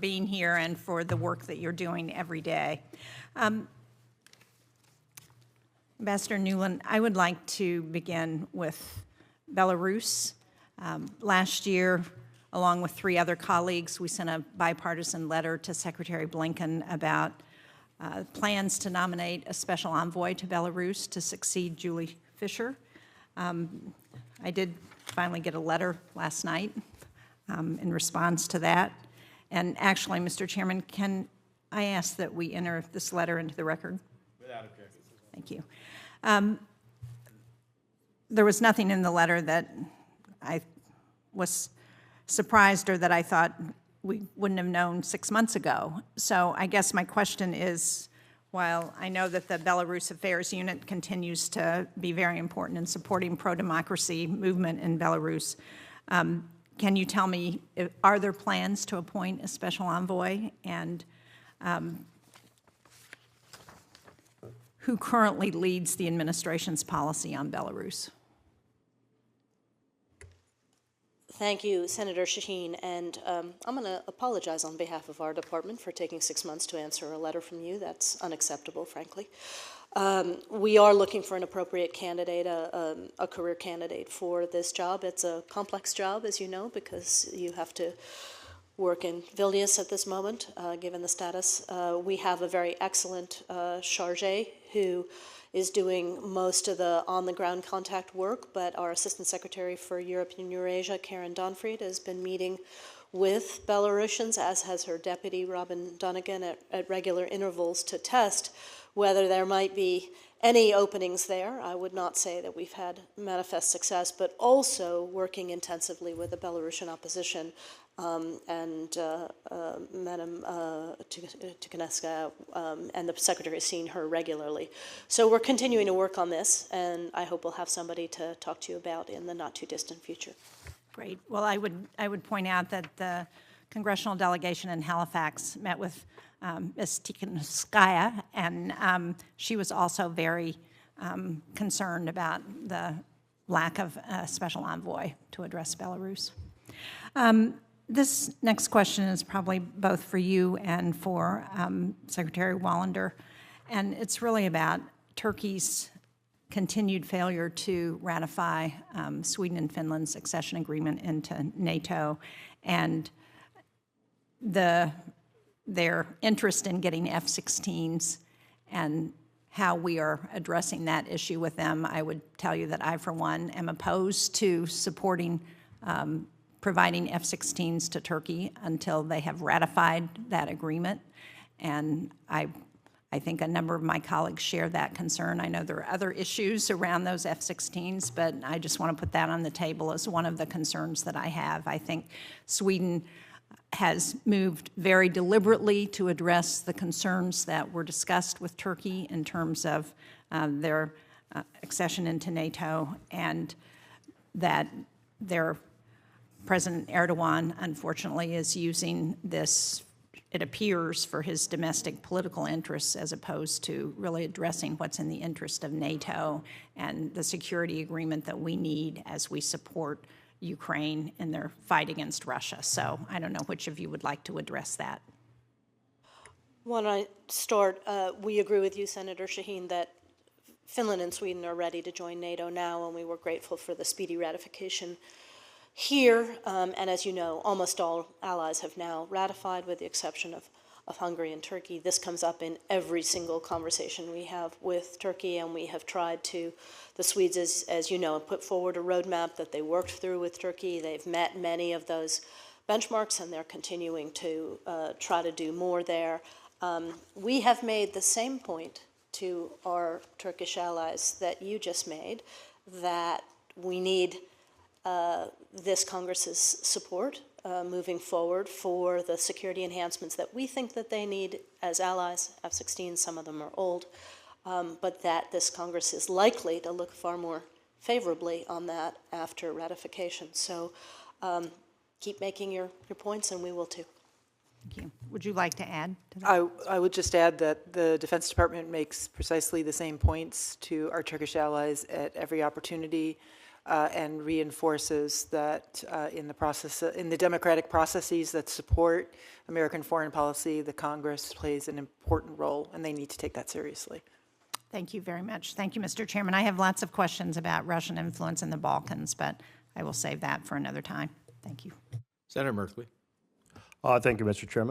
being here and for the work that you're doing every day. Ambassador Newland, I would like to begin with Belarus. Last year, along with 3 other colleagues, we sent a bipartisan letter to Secretary Blinken about plans to nominate a special envoy to Belarus to succeed Julie Fisher. I did finally get a letter last night in response to that. And actually, Mr. Chairman, can I ask that we enter this letter into the record? Without objection. Thank you. There was nothing in the letter that I was surprised or that I thought we wouldn't have known 6 months ago. So I guess my question is, while I know that the Belarus Affairs Unit continues to be very important in supporting pro-democracy movement in Belarus, can you tell me, are there plans to appoint a special envoy, and who currently leads the administration's policy on Belarus? Thank you, Senator Shaheen, and I'm going to apologize on behalf of our department for taking 6 months to answer a letter from you. That's unacceptable, frankly. We are looking for an appropriate candidate, a career candidate for this job. It's a complex job, as you know, because you have to work in Vilnius at this moment, given the status. We have a very excellent chargé who is doing most of the on-the-ground contact work, but our Assistant Secretary for Europe and Eurasia, Karen Donfried, has been meeting with Belarusians, as has her deputy, Robin Donegan, at regular intervals to test whether there might be any openings there. I would not say that we've had manifest success, but also working intensively with the Belarusian opposition and Madam Tukhaneska and the Secretary has seen her regularly. So we're continuing to work on this, and I hope we'll have somebody to talk to you about in the not-too-distant future. Great. Well, I would point out that the congressional delegation in Halifax met with Ms. Tikhanovskaya, and she was also very concerned about the lack of a special envoy to address Belarus. This next question is probably both for you and for Secretary Wallander, and it's really about Turkey's continued failure to ratify Sweden and Finland's accession agreement into NATO, and their interest in getting F-16s and how we are addressing that issue with them. I would tell you that I, for one, am opposed to supporting providing F-16s to Turkey until they have ratified that agreement. And I think a number of my colleagues share that concern. I know there are other issues around those F-16s, but I just want to put that on the table as one of the concerns that I have. I think Sweden has moved very deliberately to address the concerns that were discussed with Turkey in terms of their accession into NATO, and that their President Erdoğan, unfortunately, is using this, it appears, for his domestic political interests as opposed to really addressing what's in the interest of NATO and the security agreement that we need as we support Ukraine in their fight against Russia. So I don't know which of you would like to address that. When I start, we agree with you, Senator Shaheen, that Finland and Sweden are ready to join NATO now, and we were grateful for the speedy ratification here. And as you know, almost all allies have now ratified, with the exception of Hungary and Turkey. This comes up in every single conversation we have with Turkey, and we have tried to, the Swedes, as you know, have put forward a roadmap that they worked through with Turkey. They've met many of those benchmarks, and they're continuing to try to do more there. We have made the same point to our Turkish allies that you just made, that we need this Congress's support moving forward for the security enhancements that we think that they need as allies. F-16, some of them are old, but that this Congress is likely to look far more favorably on that after ratification. So keep making your points, and we will too. Thank you. Would you like to add to that? I would just add that the Defense Department makes precisely the same points to our Turkish allies at every opportunity. and reinforces that in the democratic processes that support American foreign policy, the Congress plays an important role, and they need to take that seriously. Thank you very much. Thank you, Mr. Chairman. I have lots of questions about Russian influence in the Balkans, but I will save that for another time. Thank you. Senator Merkley. Thank you, Mr. Chairman.